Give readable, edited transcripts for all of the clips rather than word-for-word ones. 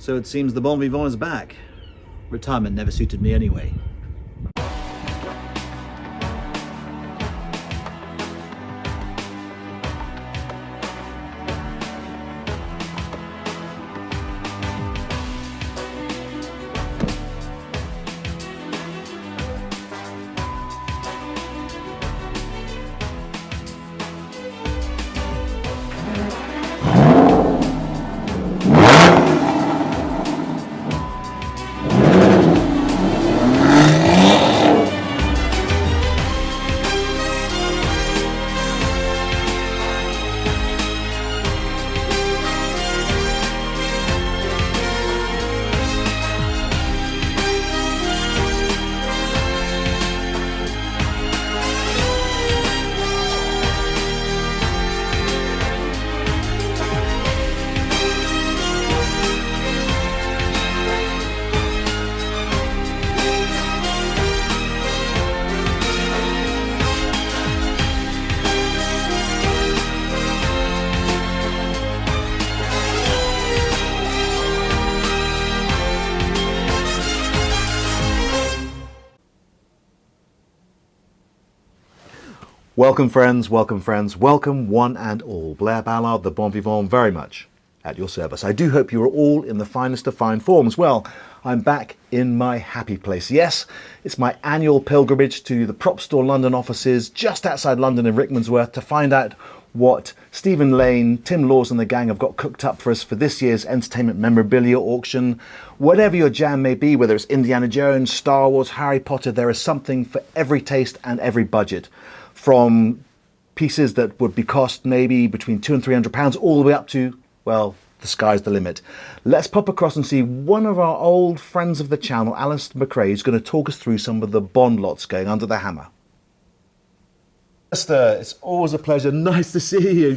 So it seems the Bond Vivant is back. Retirement never suited me anyway. Welcome friends, welcome one and all. Blair Ballard, the Bond Vivant, very much at your service. I do hope you are all in the finest of fine forms. Well, I'm back in my happy place. Yes, it's my annual pilgrimage to the Propstore London offices just outside London in Rickmansworth to find out what Stephen Lane, Tim Laws and the gang have got cooked up for us for this year's entertainment memorabilia auction. Whatever your jam may be, whether it's Indiana Jones, Star Wars, Harry Potter, there is something for every taste and every budget. From pieces that would be cost maybe between £200 and £300 all the way up to, well, the sky's the limit. Let's pop across and see one of our old friends of the channel, Alastair McCrea, who's going to talk us through some of the Bond lots going under the hammer. Alastair, it's always a pleasure. Nice to see you.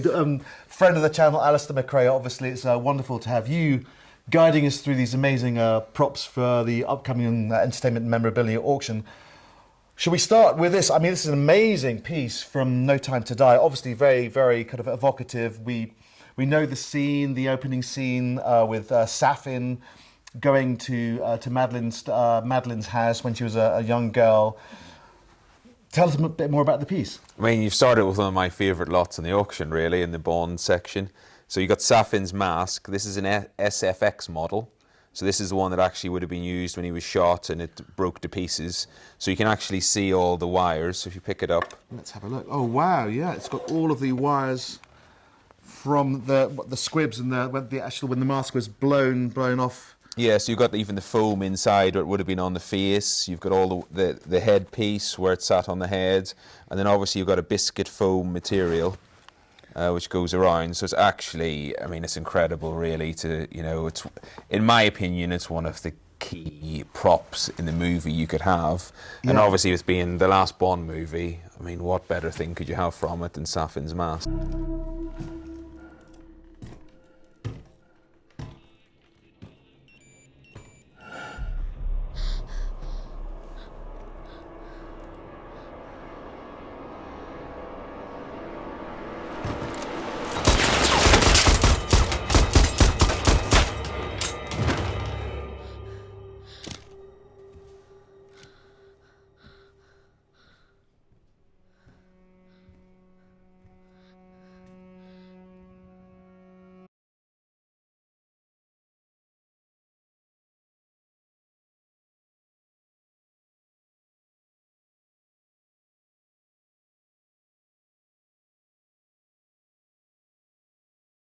Friend of the channel, Alastair McCrea. Obviously, it's wonderful to have you guiding us through these amazing props for the upcoming entertainment memorabilia auction. Should we start with this? I mean, this is an amazing piece from No Time to Die. Obviously, very, very kind of evocative. We know the scene, the opening scene with Safin going to Madeleine's house when she was a young girl. Tell us a bit more about the piece. I mean, you've started with one of my favourite lots in the auction, really, in the Bond section. So you got Safin's mask. This is an SFX model. So this is the one that actually would have been used when he was shot and it broke to pieces. So you can actually see all the wires. So if you pick it up. Let's have a look. Oh, wow, yeah. It's got all of the wires from the squibs and when the mask was blown off. Yeah, so you've got even the foam inside where it would have been on the face. You've got all the head piece where it sat on the head. And then obviously you've got a biscuit foam material. Which goes around, so it's actually, I mean, it's incredible, really. It's, in my opinion, it's one of the key props in the movie you could have, yeah. And obviously, with being the last Bond movie, I mean, what better thing could you have from it than Safin's mask?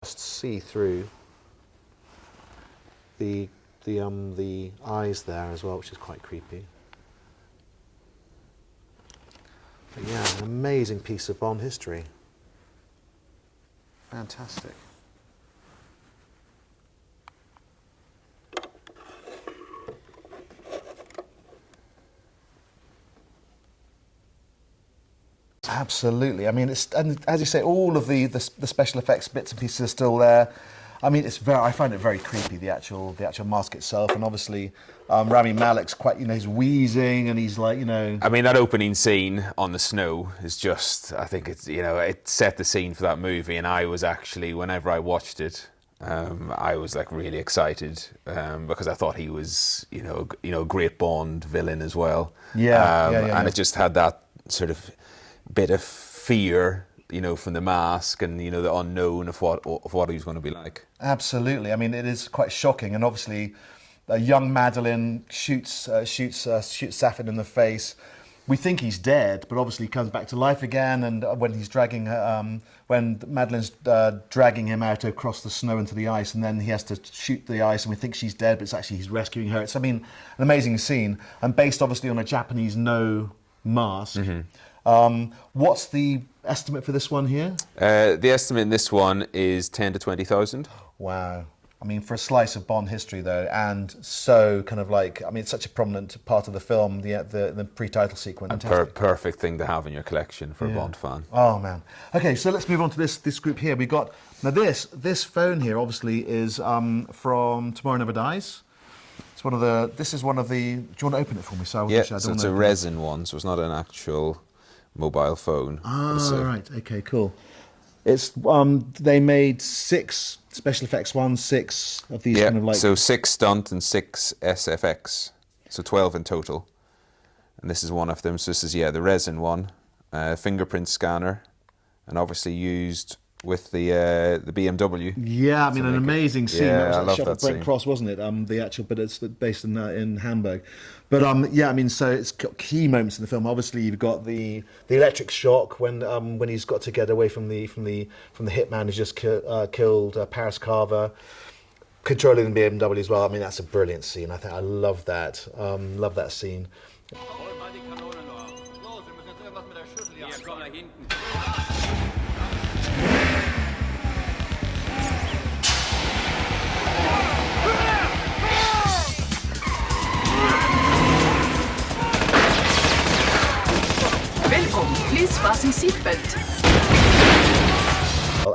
See through the eyes there as well, which is quite creepy. But yeah, an amazing piece of Bond history. Fantastic. Absolutely. I mean, and as you say, all of the special effects bits and pieces are still there. I mean, I find it very creepy, the actual mask itself, and obviously Rami Malek's quite, he's wheezing and he's like, I mean, that opening scene on the snow is just, I think it's, it set the scene for that movie, and I was actually, whenever I watched it, I was like really excited because I thought he was, a great Bond villain as well. And it just had that sort of bit of fear, from the mask and the unknown of what he was going to be like. Absolutely. I mean, it is quite shocking, and obviously, young Madeline shoots Safin in the face. We think he's dead, but obviously he comes back to life again. And when he's when Madeline's dragging him out across the snow into the ice, and then he has to shoot the ice, and we think she's dead, but it's actually he's rescuing her. It's, an amazing scene, and based obviously on a Japanese no mask. What's the estimate for this one here? The estimate in this one is 10 to 20,000. Wow. I mean, for a slice of Bond history, though, and so kind of like, it's such a prominent part of the film, the pre-title sequence. Perfect thing to have in your collection for a Bond fan. Oh, man. Okay, so let's move on to this group here. We got, now this phone here, obviously, is from Tomorrow Never Dies. It's this is one of the, do you want to open it for me? So it's a resin one, so it's not an actual mobile phone. Right, okay, cool. It's they made 6 special effects ones, 6 of these kind of like... so 6 stunt and 6 SFX, so 12 in total. And this is one of them. So this is, the resin one, fingerprint scanner, and obviously used with the BMW. Yeah, an amazing scene. Yeah, that was I love shot that at Brent scene. Cross, wasn't it? The actual, but it's based in Hamburg. But so it's got key moments in the film. Obviously, you've got the electric shock when he's got to get away from the hitman who's just killed Paris Carver, controlling the BMW as well. That's a brilliant scene. I love that. Love that scene. Please fasten seatbelt.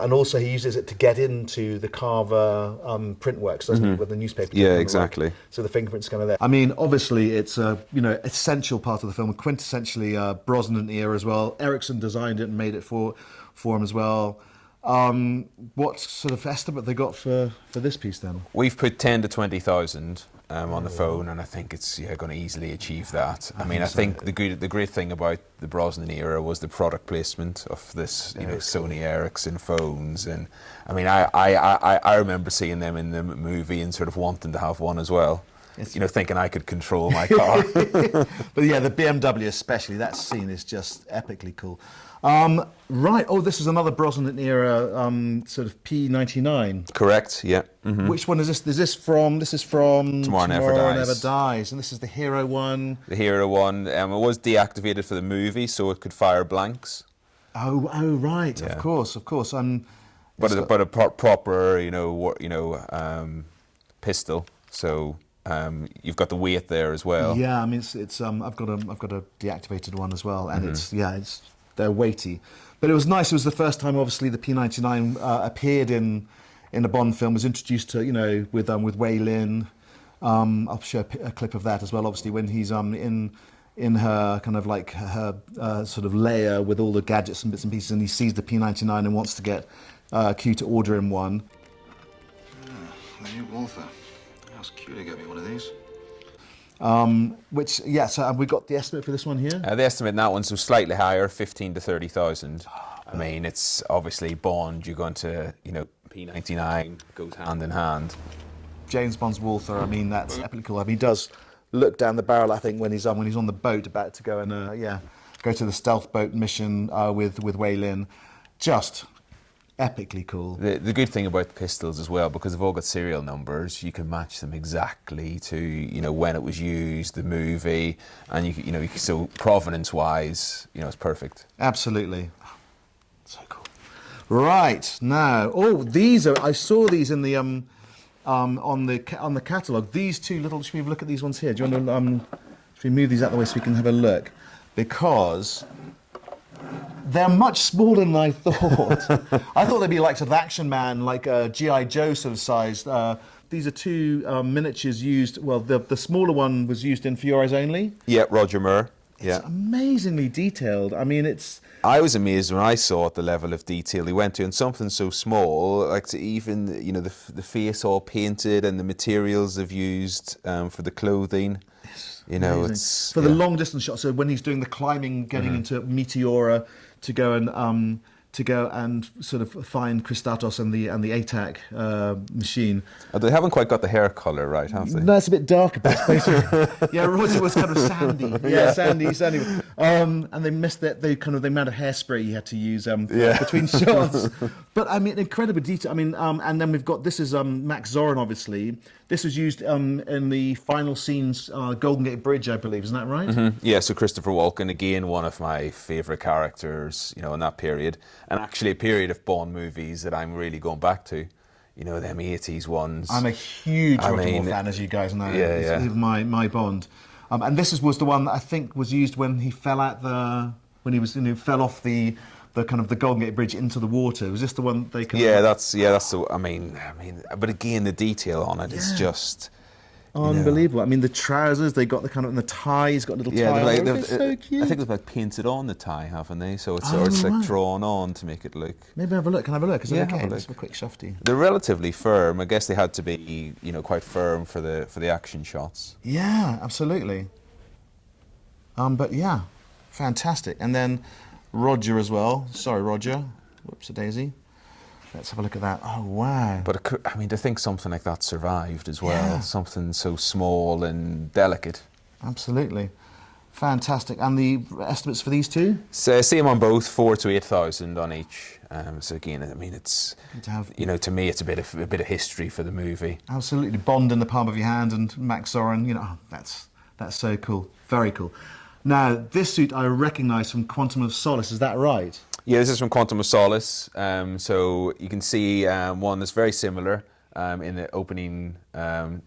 And also he uses it to get into the Carver print works, doesn't he, with the newspaper. Yeah, exactly. So the fingerprint's kind of there. Obviously it's a essential part of the film, quintessentially Brosnan era as well. Ericsson designed it and made it for him as well. What sort of estimate they got for this piece then? We've put 10 to 20,000 on the phone, and I think it's going to easily achieve that. I think the great thing about the Brosnan era was the product placement of this, Sony Ericsson phones, and I remember seeing them in the movie and sort of wanting to have one as well. Thinking I could control my car. But yeah, the BMW especially, that scene is just epically cool. Right, this is another Brosnan era sort of P99. Correct, yeah. Mm-hmm. Which one is this? This is from Tomorrow Never Dies. And this is the Hero one. The Hero one, it was deactivated for the movie, so it could fire blanks. Oh, right, yeah. Of course. But a proper, pistol, so... you've got the weight there as well. Yeah, it's I've got a deactivated one as well, and they're weighty. But it was nice. It was the first time, obviously, the P99 appeared in a Bond film. Was introduced to with Wei Lin. I'll show a clip of that as well. Obviously, when he's in her kind of like her sort of lair with all the gadgets and bits and pieces, and he sees the P99 and wants to get Q to order him one. The new Walther. How's Q to get me one of these? So have we got the estimate for this one here? The estimate in that one's slightly higher, 15 to 30,000. It's obviously Bond. You're going to, P99 goes hand in hand. James Bond's Walther. That's epically cool. He does look down the barrel. I think when he's on the boat about to go and go to the stealth boat mission with Wei Lin. Just epically cool. The good thing about the pistols as well, because they've all got serial numbers, you can match them exactly to when it was used, the movie, and so provenance-wise, it's perfect. Absolutely, so cool. Right now, I saw these in the on the catalogue. These two little. Should we look at these ones here? Do you want to should we move these out of the way so we can have a look? Because they're much smaller than I thought. I thought they'd be like sort of Action Man, like G.I. Joe sort of sized. These are two miniatures used. Well, the smaller one was used in For Your Eyes Only. Yeah, Roger Moore. It's amazingly detailed. I mean, I was amazed when I saw the level of detail he went to, and something so small, like to even, you know, the face all painted and the materials they've used for the clothing. You know, amazing. it's for the long distance shot. So when he's doing the climbing, getting into Meteora to go and sort of find Christatos and the ATAC machine. They haven't quite got the hair colour right, have they? No, it's a bit darker, but it's basically yeah. Roger was kind of sandy, sandy. And they missed that the amount of hairspray you had to use between shots. But I mean, incredible detail. I mean, and then we've got this is Max Zorin, obviously. This was used in the final scenes, Golden Gate Bridge, I believe. Isn't that right? Mm-hmm. Yeah. So Christopher Walken, again, one of my favourite characters, you know, in that period, and actually a period of Bond movies that I'm really going back to. You know, them 80s ones. I'm a huge Roger Moore fan, as you guys know. Yeah. It's my Bond. And this was the one that I think was used when he fell fell off the kind of the Golden Gate Bridge into the water. Was this the one they kind of... that's the. I mean, but again, the detail on it is just unbelievable. I mean, the trousers, they got the kind of, and the tie, he's got a little tie. They're so cute. I think they've like painted on the tie, haven't they? So it's like drawn on to make it look. Maybe have a look. Can I have a look? Is it okay? Have a look. Let's have a quick shufty. They're relatively firm. I guess they had to be, you know, quite firm for the action shots. Yeah, absolutely. But yeah, fantastic. And then Roger as well. Sorry, Roger. Whoops-a-daisy. Let's have a look at that. Oh, wow. But I mean, to think something like that survived as well. Yeah. Something so small and delicate. Absolutely. Fantastic. And the estimates for these two? So same on both, 4,000 to 8,000 on each. So again, I mean, it's you know, to me, it's a bit of history for the movie. Absolutely. Bond in the palm of your hand and Max Zorin. You know, that's so cool. Very cool. Now, this suit I recognise from Quantum of Solace. Is that right? Yeah, this is from Quantum of Solace. So you can see one that's very similar in the opening,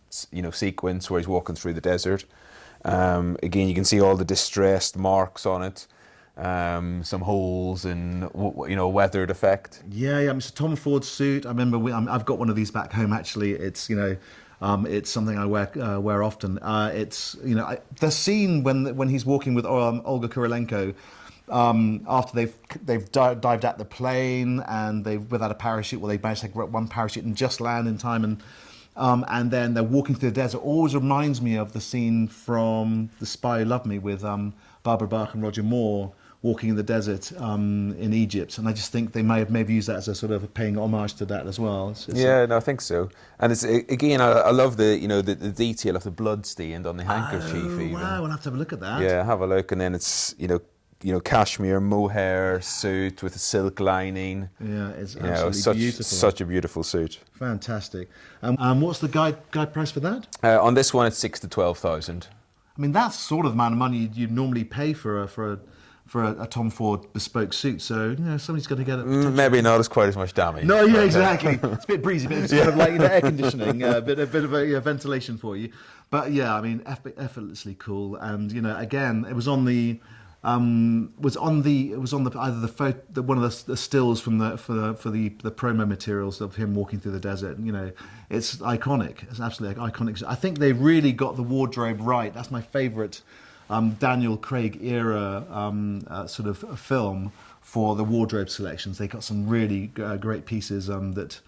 sequence where he's walking through the desert. Again, you can see all the distressed marks on it, some holes and weathered effect. Yeah. It's a Tom Ford suit. I remember I've got one of these back home. Actually, it's it's something I wear often. It's the scene when he's walking with Olga Kurylenko. After they've dived out the plane and without a parachute, they managed to get one parachute and just land in time, and then they're walking through the desert. Always reminds me of the scene from The Spy Who Loved Me with Barbara Bach and Roger Moore walking in the desert in Egypt, and I just think they may have used that as a sort of paying homage to that as well. I think so. And it's again, I love the detail of the blood stained on the handkerchief. Even. Wow, we'll have to have a look at that. Yeah, have a look, and then it's cashmere mohair suit with a silk lining. Yeah, it's absolutely beautiful. Such a beautiful suit. Fantastic. What's the guide price for that? On this one, it's 6,000 to 12,000. I mean, that's sort of the amount of money you'd normally pay for a Tom Ford bespoke suit. So somebody's going to get it. Maybe not as quite as much damage. No, yeah, exactly. It's a bit breezy, but it's kind of like air conditioning, a bit of ventilation for you. But yeah, I mean, effortlessly cool. And again, it was on the. Either one of the stills from the promo materials of him walking through the desert. It's iconic. It's absolutely iconic. I think they really got the wardrobe right. That's my favourite Daniel Craig era sort of film for the wardrobe selections. They got some really great pieces that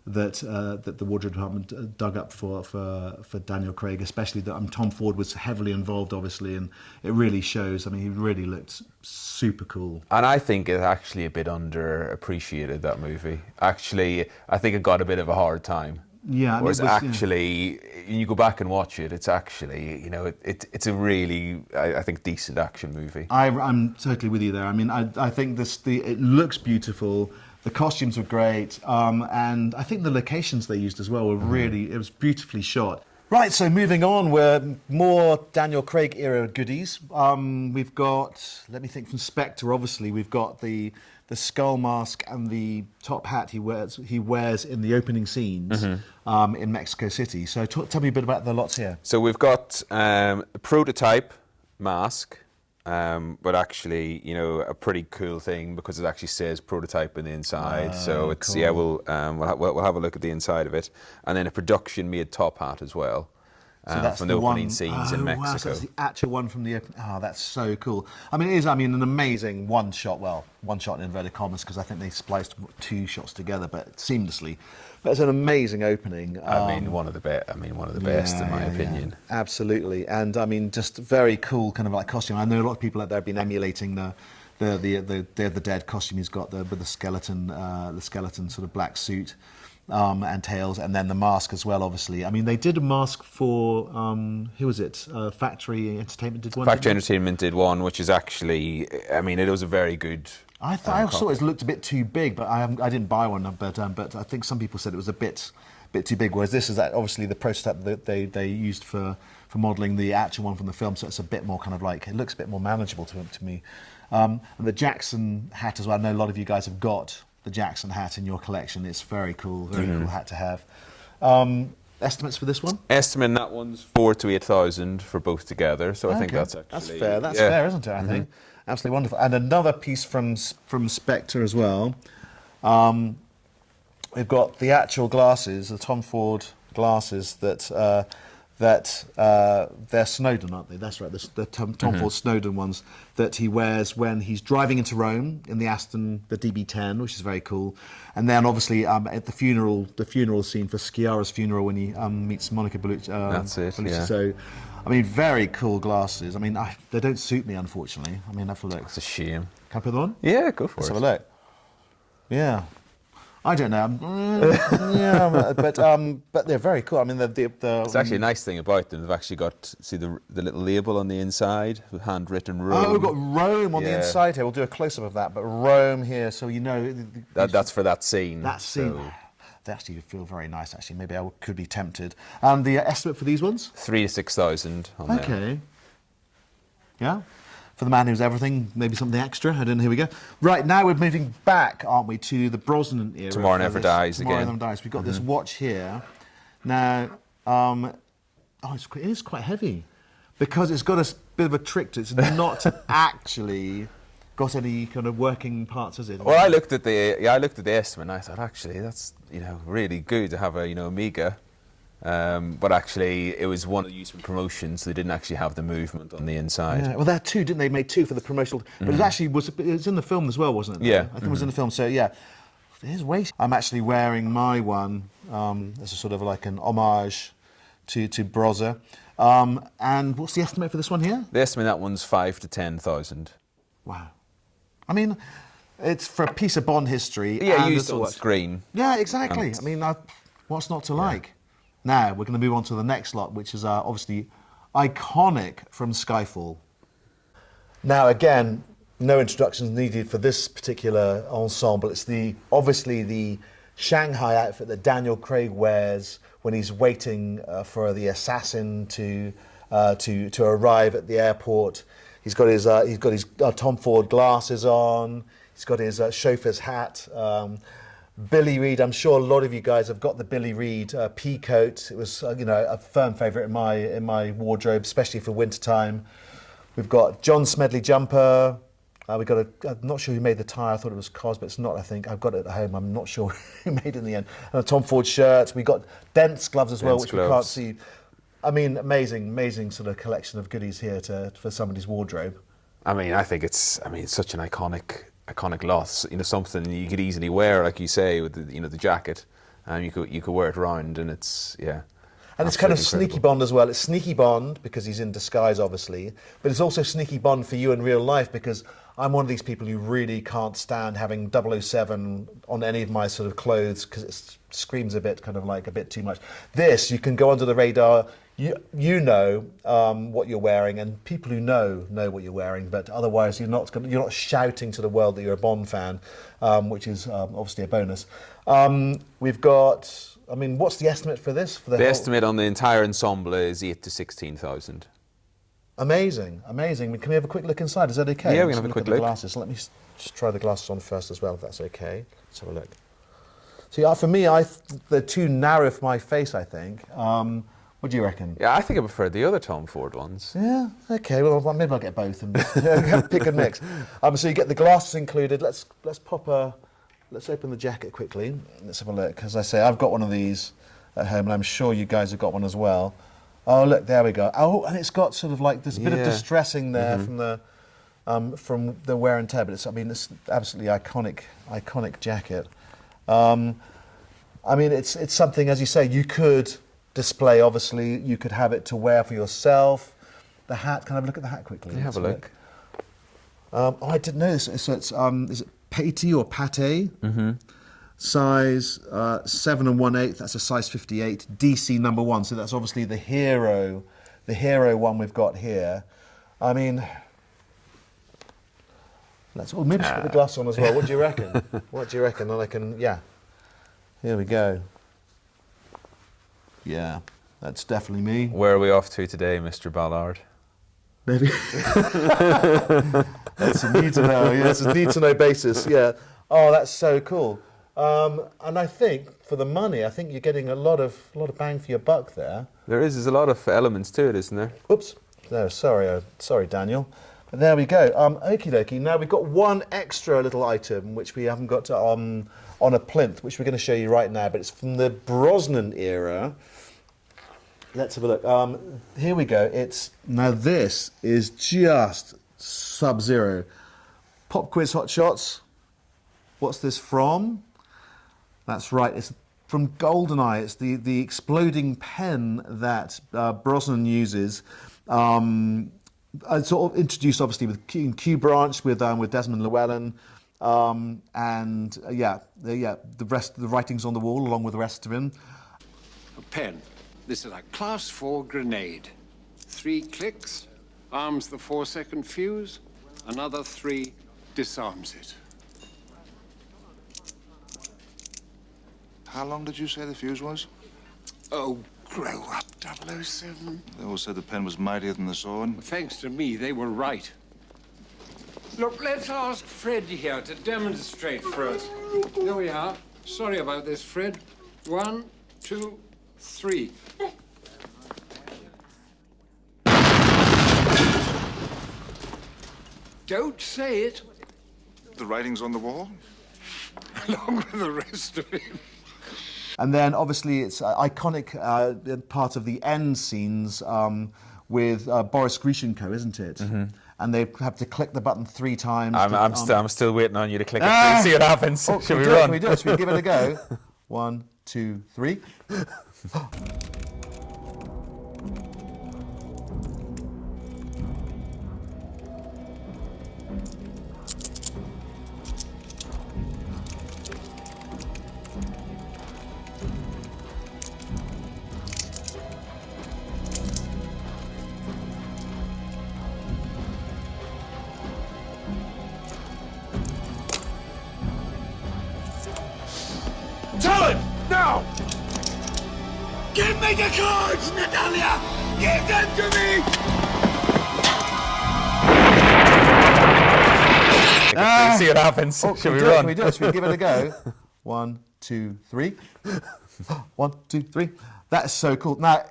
the wardrobe department dug up for Daniel Craig, especially that Tom Ford was heavily involved, obviously, and it really shows. I mean, he really looked super cool. And I think it's actually a bit underappreciated, that movie. Actually, I think it got a bit of a hard time. Yeah, whereas actually, when you go back and watch it, it's actually, it's a really, I think, decent action movie. I'm totally with you there. I mean, I think it looks beautiful. The costumes were great, and I think the locations they used as well were really, it was beautifully shot. Right, so moving on, we're more Daniel Craig era goodies. We've got, let me think, from Spectre, obviously, we've got the skull mask and the top hat he wears in the opening scenes in Mexico City. So tell me a bit about the lots here. So we've got a prototype mask, but actually, a pretty cool thing because it actually says prototype on the inside. So it's cool. We'll have a look at the inside of it, and then a production-made top hat as well. So that's from the opening one, scenes in Mexico. Wow, so that's the actual one from the. Oh, that's so cool. I mean, it is. I mean, an amazing one shot. Well, one shot in inverted commas because I think they spliced 2 shots together, but seamlessly. But it's an amazing opening. I mean, one of the best. In my opinion. Absolutely, and I mean, just very cool kind of like costume. I know a lot of people out there have been emulating the Day of the Dead costume he's got with the skeleton sort of black suit. And tails, and then the mask as well, obviously. I mean, they did a mask for, who was it? Factory Entertainment did one? Factory Entertainment did one, which is actually, I mean, it was a very good... I thought it looked a bit too big, but I didn't buy one, but I think some people said it was a bit too big, whereas this is obviously the prototype that they used for modelling the actual one from the film, so it's a bit more kind of like, it looks a bit more manageable to me. And the Jackson hat as well, I know a lot of you guys have got the Jackson hat in your collection. It's very cool hat to have. Estimates for this one? Estimate that one's 4,000 to 8,000 for both together. So I think that's actually that's fair. That's fair, isn't it? I think absolutely wonderful. And another piece from Spectre as well. We've got the actual glasses, the Tom Ford glasses that they're Snowden, aren't they? That's right, the Tom Ford Snowden ones that he wears when he's driving into Rome in the Aston, the DB10, which is very cool. And then obviously at the funeral scene for Sciarra's funeral when he meets Monica Bellucci. That's it, Bellucci. yeah. So, I mean, very cool glasses. I mean, they don't suit me, unfortunately. I mean, have a look. It's a shame. Can I put them on? Yeah, go for Let's it. have a look. Yeah. I don't know. Yeah, but they're very cool. I mean, It's actually a nice thing about them. They've actually got, see the little label on the inside, handwritten Rome. Oh, we've got Rome on the inside here. We'll do a close-up of that, but Rome here, so you know. That's for that scene. That scene. So They actually feel very nice, actually. Maybe I could be tempted. And the estimate for these ones? 3,000 to 6,000 on there. Okay. Yeah. For the man who's everything, maybe something extra. I don't know. Here we go. Right, now we're moving back, aren't we, to the Brosnan era. Tomorrow Never Dies again. Tomorrow Never Dies. We've got this watch here. Now, it is quite heavy because it's got a bit of a trick to it. It's not actually got any kind of working parts, has it? Well, I looked at the estimate and I thought, actually, that's really good to have a Omega. But actually, it was one of the used for promotions, so they didn't actually have the movement on the inside. Yeah. Well, they had 2, didn't they? Made 2 for the promotional. But it actually was in the film as well, wasn't it? Yeah. I think it was in the film. So yeah, it is weight. I'm actually wearing my one as a sort of like an homage to Brozza. And what's the estimate for this one here? The estimate that one's 5,000 to 10,000. Wow. I mean, it's for a piece of Bond history. Yeah, and used it's a on watch. screen. Yeah, exactly. I mean, what's not to like? Now, we're going to move on to the next lot, which is obviously iconic from Skyfall. Now, again, no introductions needed for this particular ensemble. It's obviously the Shanghai outfit that Daniel Craig wears when he's waiting for the assassin to arrive at the airport. He's got his Tom Ford glasses on. He's got his chauffeur's hat. Billy Reed, I'm sure a lot of you guys have got the Billy Reed pea coat. It was a firm favourite in my wardrobe, especially for winter time. We've got John Smedley jumper. I'm not sure who made the tie. I thought it was Cos, but it's not. I think I've got it at home. I'm not sure who made it in the end. And a Tom Ford shirt. We got Dent's gloves as well, which we can't see. I mean, amazing sort of collection of goodies here for somebody's wardrobe. I mean, I think it's such an iconic loss. Something you could easily wear, like you say, with the jacket, and you could wear it around, and it's And it's kind of sneaky Bond as well. It's sneaky Bond because he's in disguise, obviously, but it's also sneaky Bond for you in real life because I'm one of these people who really can't stand having 007 on any of my sort of clothes because it screams a bit too much. This, you can go under the radar. You know what you're wearing, and people who know what you're wearing. But otherwise, you're not shouting to the world that you're a Bond fan, which is obviously a bonus. We've got. I mean, what's the estimate for this? The estimate on the entire ensemble is 8,000 to 16,000. Amazing. Can we have a quick look inside? Is that okay? Yeah, we can have a quick look. The glasses. Let me just try the glasses on first as well, if that's okay. Let's have a look. See, for me, they're too narrow for my face, I think. What do you reckon? Yeah, I think I prefer the other Tom Ford ones. Yeah, okay. Well, maybe I'll get both and pick and mix. So you get the glasses included. Let's open the jacket quickly. Let's have a look. As I say, I've got one of these at home, and I'm sure you guys have got one as well. Oh, look, there we go. Oh, and it's got sort of like this bit of distressing there from the wear and tear, but it's, I mean, it's absolutely iconic jacket. I mean, it's something, as you say, you could display, obviously, you could have it to wear for yourself. The hat, can I have a look at the hat quickly? Can you have a look? Oh, I didn't know this. So it's, is it pate or pate? Size 7 1/8, that's a size 58, DC number 1, so that's obviously the hero one we've got here. I mean, maybe just put the glass on as well. What do you reckon? What do you reckon? And I can, yeah. Here we go. Yeah, that's definitely me. Where are we off to today, Mr. Ballard? Maybe. That's a need to know. Yeah, it's a need to know basis. Yeah. Oh, that's so cool. And I think for the money, I think you're getting a lot of bang for your buck there. There's a lot of elements to it, isn't there? Oops. No, sorry, Daniel. But there we go. Okie dokie. Now we've got one extra little item which we haven't got on a plinth, which we're going to show you right now. But it's from the Brosnan era. Let's have a look. Here we go. Now this is just Sub-Zero. Pop quiz hot shots. What's this from? That's right. It's from GoldenEye. It's the exploding pen that Brosnan uses. Sort of introduced, obviously, with Q Branch with Desmond Llewellyn, and the rest of the writings on the wall along with the rest of him. A pen. This is a Class 4 grenade. 3 clicks, arms the 4-second fuse. Another 3 disarms it. How long did you say the fuse was? Oh, grow up, 007. They all said the pen was mightier than the sword. Thanks to me, they were right. Look, let's ask Fred here to demonstrate for us. Here we are. Sorry about this, Fred. 1, 2, 3. Don't say it. The writing's on the wall? Along with the rest of it. And then, obviously, it's iconic part of the end scenes with Boris Grishenko, isn't it? And they have to click the button 3 times. I'm still waiting on you to click it. See what happens. Oh, Shall we run? Can we do it? Should we give it a go? 1, 2, 3. Tell it now! Give me the cards, Natalia! Give them to me! See what happens. Shall we run? Can we do it? Should we give it a go? 1, 2, 3. 1, 2, 3. That's so cool. Now,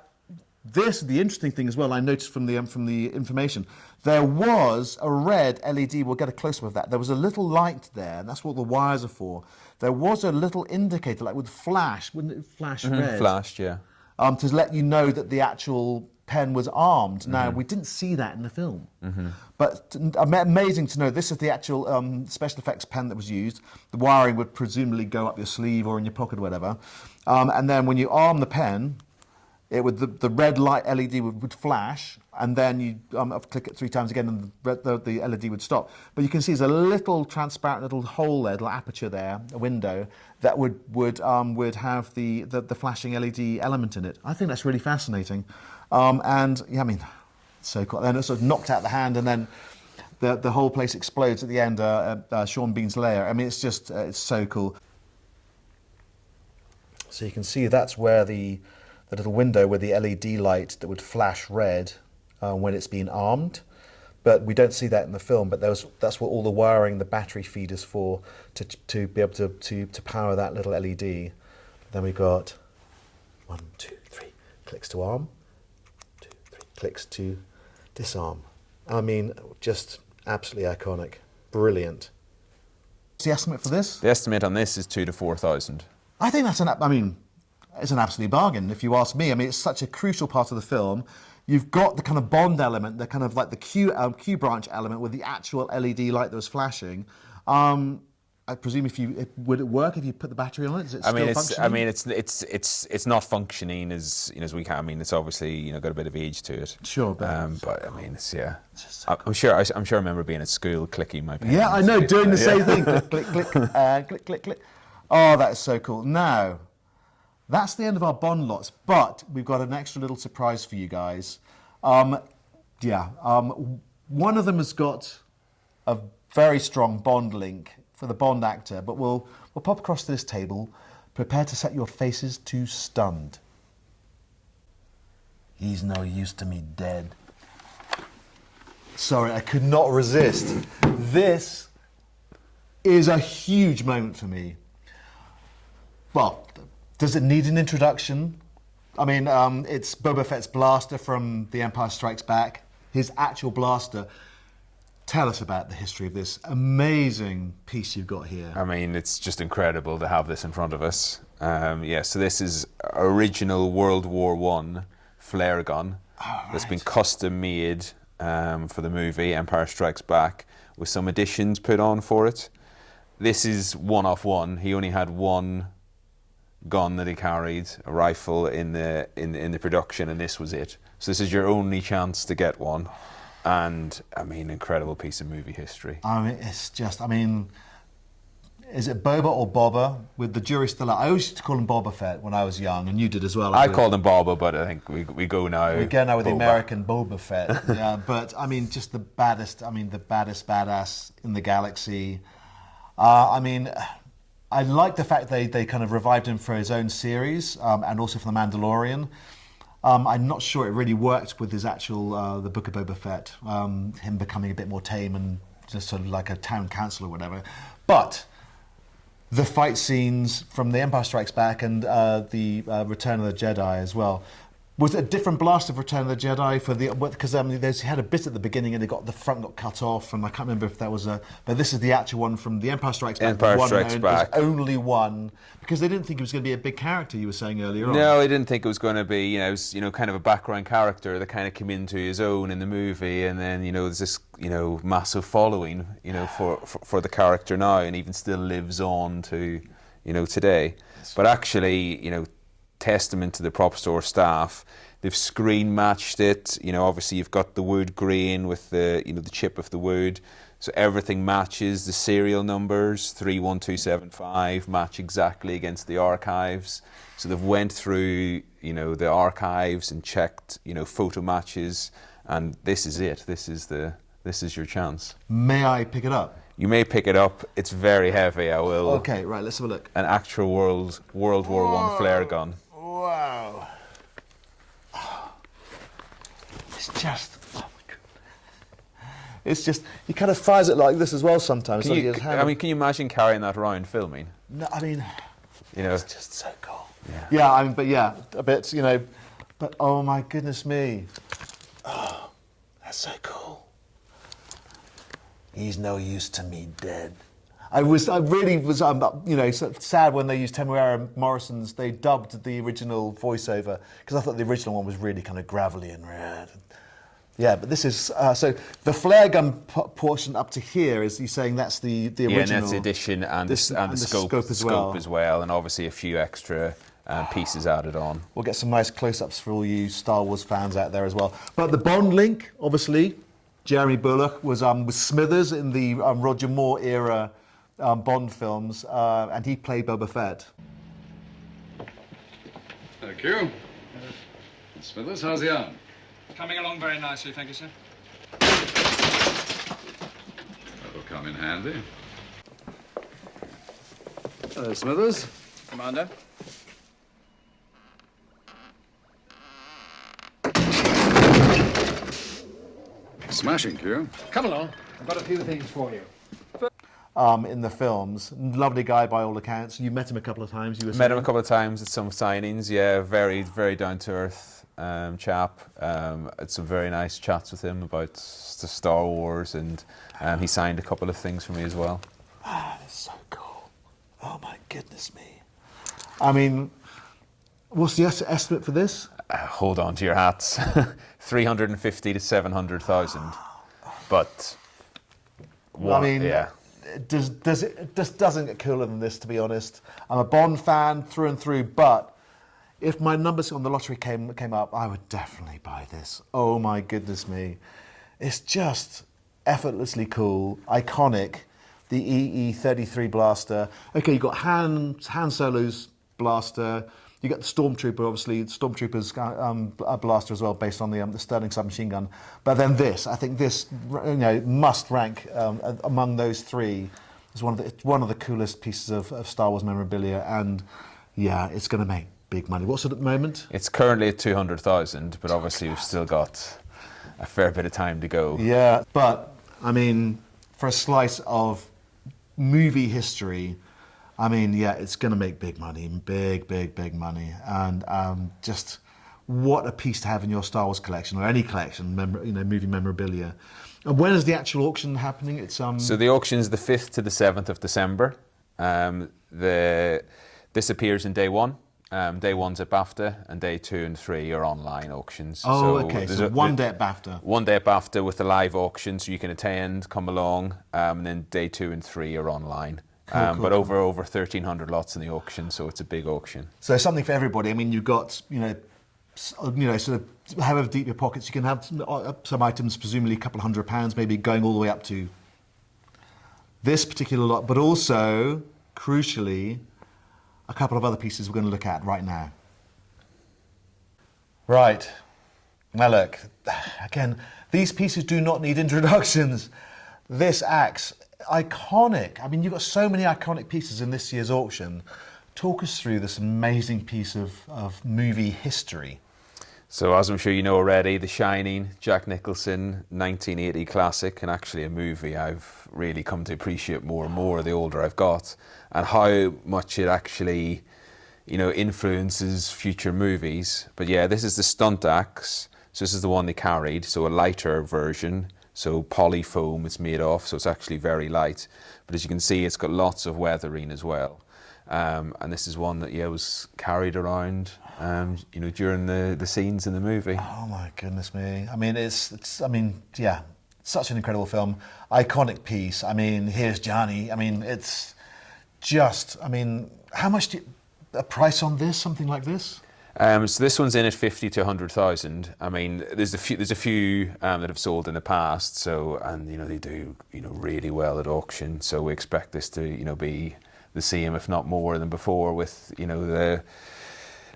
the interesting thing as well, I noticed from the information, there was a red LED. We'll get a close-up of that. There was a little light there, and that's what the wires are for. There was a little indicator, like would flash, wouldn't it flash red? Flashed, yeah. To let you know that the actual pen was armed. Now, we didn't see that in the film. But amazing to know, this is the actual special effects pen that was used. The wiring would presumably go up your sleeve or in your pocket or whatever. And then when you arm the pen, the red light LED would flash, and then you click it 3 times again, and the LED would stop. But you can see there's a little transparent little hole there, little aperture there, a window that would have the flashing LED element in it. I think that's really fascinating, and yeah, I mean, it's so cool. Then it sort of knocked out the hand, and then the whole place explodes at the end. Sean Bean's lair. I mean, it's just it's so cool. So you can see that's where the little window with the LED light that would flash red when it's been armed. But we don't see that in the film, but that's what all the wiring, the battery feed is for, to be able to power that little LED. Then we've got 1, 2, 3 clicks to arm, 2, 3 clicks to disarm. I mean, just absolutely iconic. Brilliant. What's the estimate for this? The estimate on this is 2,000 to 4,000. I think that's it's an absolute bargain, if you ask me. I mean, it's such a crucial part of the film. You've got the kind of Bond element, the kind of like the Q branch element with the actual LED light that was flashing. I presume would it work if you put the battery on it? Is it still functioning? It's not functioning as as we can. I mean, it's obviously got a bit of age to it. Sure, but I mean, it's so I'm sure I remember being at school clicking my pen. Yeah, I know, doing the same thing. Click, click, click, click, click, click. Oh, that is so cool. Now, that's the end of our Bond lots, but we've got an extra little surprise for you guys. One of them has got a very strong Bond link for the Bond actor, but we'll pop across to this table. Prepare to set your faces to stunned. He's no use to me dead. Sorry, I could not resist. This is a huge moment for me. Well, does it need an introduction? I mean, it's Boba Fett's blaster from The Empire Strikes Back, his actual blaster. Tell us about the history of this amazing piece you've got here. I mean, it's just incredible to have this in front of us. So this is original World War I flare gun that's been custom made for the movie Empire Strikes Back with some additions put on for it. This is one off one. He only had one gun that he carried, a rifle in the production, and this was it. So this is your only chance to get one. And, I mean, incredible piece of movie history. I mean, it's just, is it Boba or Boba? With the jury still out. I always used to call him Boba Fett when I was young, and you did as well. I called him Boba, but I think we go now. We go now with Boba. The American Boba Fett. Yeah, but, I mean, just the baddest badass in the galaxy. I like the fact they kind of revived him for his own series, and also for The Mandalorian. I'm not sure it really worked with his actual The Book of Boba Fett, him becoming a bit more tame and just sort of like a town council or whatever. But the fight scenes from The Empire Strikes Back and the Return of the Jedi as well. Was it a different blast of Return of the Jedi for the? Because they had a bit at the beginning and the front got cut off, and I can't remember if that was a. But this is the actual one from The Empire Strikes Back. Empire Strikes Back. There's only one, because they didn't think he was going to be a big character. You were saying earlier on. No, they didn't think it was going to be. It was kind of a background character that kind of came into his own in the movie, and then there's this massive following for the character now, and even still lives on to today. But actually, testament to the Propstore staff. They've screen matched it. Obviously you've got the wood grain with the the chip of the wood, so everything matches. The serial numbers 31275 match exactly against the archives. So they've went through the archives and checked photo matches, and this is it. This is your chance. May I pick it up? You may pick it up. It's very heavy. I will. Okay, right. Let's have a look. An actual World War I flare gun. Wow. It's just, oh my God. It's just, he kind of fires it like this as well sometimes. Can you imagine carrying that around filming? No, it's just so cool. Yeah. A bit, but oh my goodness me. Oh, that's so cool. He's no use to me dead. I really was, sad when they used Temuera Morrison's. They dubbed the original voiceover because I thought the original one was really kind of gravelly and red. Yeah, but this is so the flare gun portion up to here is you saying that's the original. Yeah, and that's the addition and the scope as well, and obviously a few extra pieces added on. We'll get some nice close-ups for all you Star Wars fans out there as well. But the Bond link, obviously, Jeremy Bulloch was Smithers in the Roger Moore era. Bond films, and he played Boba Fett. Thank you. Smithers, how's the arm? Coming along very nicely, thank you, sir. That'll come in handy. Hello, Smithers. Commander. Smashing, Q. Come along. I've got a few things for you. In the films. Lovely guy by all accounts. You met him a couple of times. Met him a couple of times at some signings. Yeah, very, very down-to-earth chap. Had some very nice chats with him about the Star Wars, and he signed a couple of things for me as well. Ah, that's so cool. Oh my goodness me. I mean, What's the estimate for this? Hold on to your hats. 350 to 700,000. But I mean, yeah. it just doesn't get cooler than this, to be honest. I'm a Bond fan through and through, but if my numbers on the lottery came up, I would definitely buy this. Oh my goodness me. It's just effortlessly cool, iconic. The EE-33 blaster. Okay, you've got Han Solo's blaster. You got the Stormtrooper, obviously, Stormtrooper's blaster as well, based on the Sterling submachine gun. But then this, I think this, must rank among those three. It's one of the coolest pieces of Star Wars memorabilia, and yeah, it's going to make big money. What's it at the moment? It's currently at 200,000, but obviously we've still got a fair bit of time to go. Yeah, but I mean, for a slice of movie history, I mean, yeah, it's going to make big money, big money, and just what a piece to have in your Star Wars collection or any collection, movie memorabilia. And when is the actual auction happening? It's So the auction's the 5th to the 7th of December. This appears in day one. Day one's at BAFTA, and day 2 and 3 are online auctions. Oh, so okay. So one day at BAFTA. One day at BAFTA with the live auction, so you can attend, come along, and then day 2 and 3 are online. But over 1,300 lots in the auction, so it's a big auction. So something for everybody. I mean, you've got sort of however deep your pockets, you can have some items, presumably a couple of £100, maybe going all the way up to this particular lot, but also crucially a couple of other pieces we're going to look at right now. Right. Now look, again, these pieces do not need introductions. This axe, iconic. I mean, you've got so many iconic pieces in this year's auction. Talk us through this amazing piece of movie history. So as I'm sure you know already, The Shining, Jack Nicholson, 1980 classic, and actually a movie I've really come to appreciate more and more the older I've got, and how much it actually, influences future movies. But yeah, this is the stunt axe. So this is the one they carried, so a lighter version. So polyfoam it's made of, so it's actually very light. But as you can see, it's got lots of weathering as well. And this is one that was carried around, during the scenes in the movie. Oh my goodness me! I mean, it's such an incredible film, iconic piece. I mean, here's Johnny. I mean, it's just. I mean, how much a price on this? Something like this? So this one's in at 50 to 100,000. I mean, there's a few that have sold in the past. So they do really well at auction. So we expect this to be the same, if not more, than before, with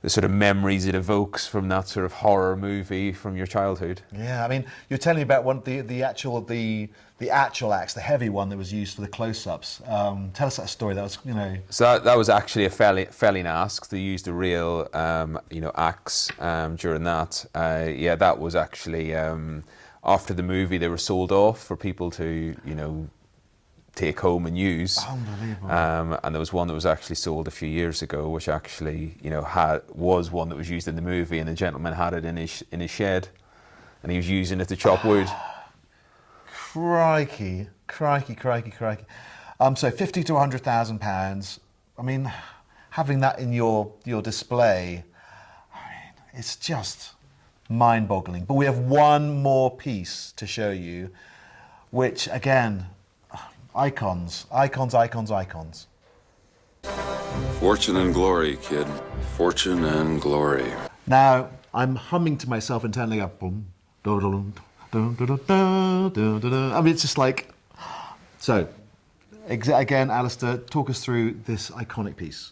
the sort of memories it evokes from that sort of horror movie from your childhood. Yeah, I mean, you're telling me about the actual axe, the heavy one that was used for the close-ups. Tell us that story. That was, So that was actually a felling axe. They used a real, axe during that. That was actually after the movie. They were sold off for people to, take home and use. Unbelievable. And there was one that was actually sold a few years ago, which actually, was one that was used in the movie, and the gentleman had it in his shed, and he was using it to chop wood. Crikey. So 50 to 100,000 pounds. I mean, having that in your display, it's just mind-boggling. But we have one more piece to show you, which again, icons. Fortune and glory, kid. Fortune and glory. Now, I'm humming to myself internally, boom, dun, dun, dun, dun, dun, dun, dun, dun. I mean, it's just like... So, again, Alastair, talk us through this iconic piece.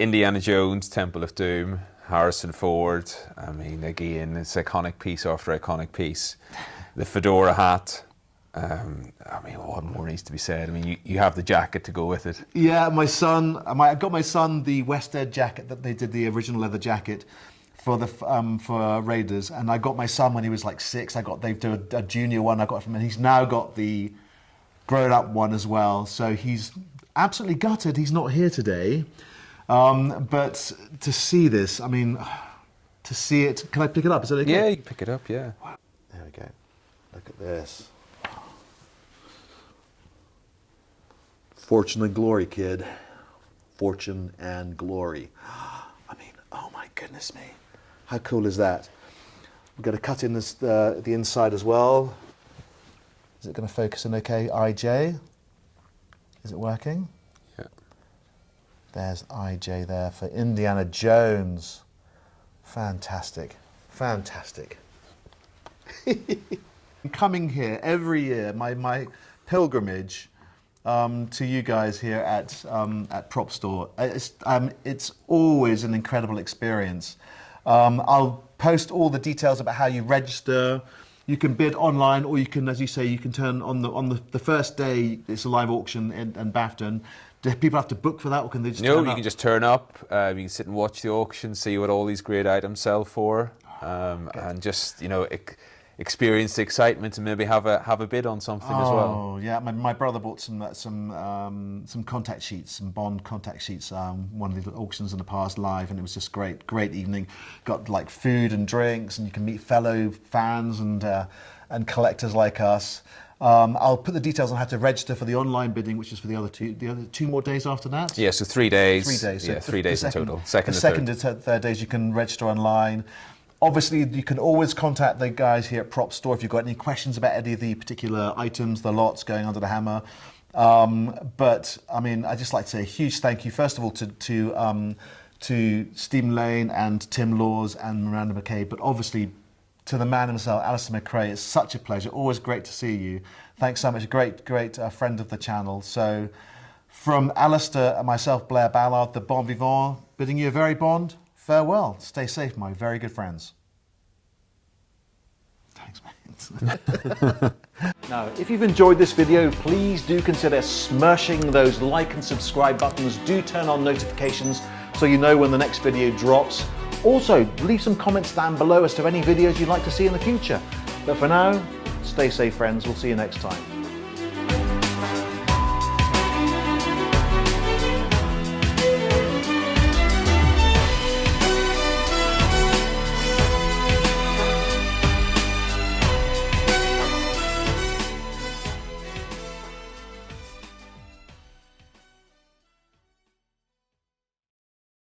Indiana Jones, Temple of Doom, Harrison Ford. I mean, again, it's iconic piece after iconic piece. The fedora hat. What more needs to be said? I mean, you have the jacket to go with it. Yeah, I got my son the West End jacket that they did, the original leather jacket for Raiders, and I got my son when he was like 6. They did a junior one I got from him, and he's now got the grown-up one as well. So he's absolutely gutted he's not here today. But to see this, I mean, to see it, can I pick it up? Is that okay? Yeah, you can pick it up. Yeah. There we go. Look at this. Fortune and glory, kid. Fortune and glory. I mean, oh my goodness me. How cool is that? We're going to cut in this, the inside as well. Is it going to focus in okay? IJ? Is it working? Yeah. There's IJ there for Indiana Jones. Fantastic. Fantastic. Coming here every year, my pilgrimage to you guys here at Propstore. It's always an incredible experience. I'll post all the details about how you register. You can bid online, or you can, as you say, you can turn on the first day. It's a live auction in Bafton. Do people have to book for that, or can they just No, turn you up? can just turn up. You can sit and watch the auction, see what all these great items sell for, and just experience the excitement and maybe have a bid on something as well. Oh yeah, my brother bought some contact sheets, some Bond contact sheets. One of the auctions in the past live, and it was just great evening. Got like food and drinks, and you can meet fellow fans and collectors like us. I'll put the details on how to register for the online bidding, which is for the other two more days after that. Yeah, so 3 days. 3 days. So Yeah, 3 days in total. Second to third days you can register online. Obviously, you can always contact the guys here at Propstore if you've got any questions about any of the particular items, the lots going under the hammer. But I mean, I'd just like to say a huge thank you, first of all, to Stephen Lane and Tim Laws and Miranda McCabe, but obviously to the man himself, Alastair McCrea. It's such a pleasure. Always great to see you. Thanks so much. Great friend of the channel. So, from Alastair and myself, Blair Ballard, the Bond Vivant, bidding you a very Bond farewell. Stay safe, my very good friends. Thanks, mate. Now, if you've enjoyed this video, please do consider smashing those like and subscribe buttons. Do turn on notifications so you know when the next video drops. Also, leave some comments down below as to any videos you'd like to see in the future. But for now, stay safe, friends. We'll see you next time.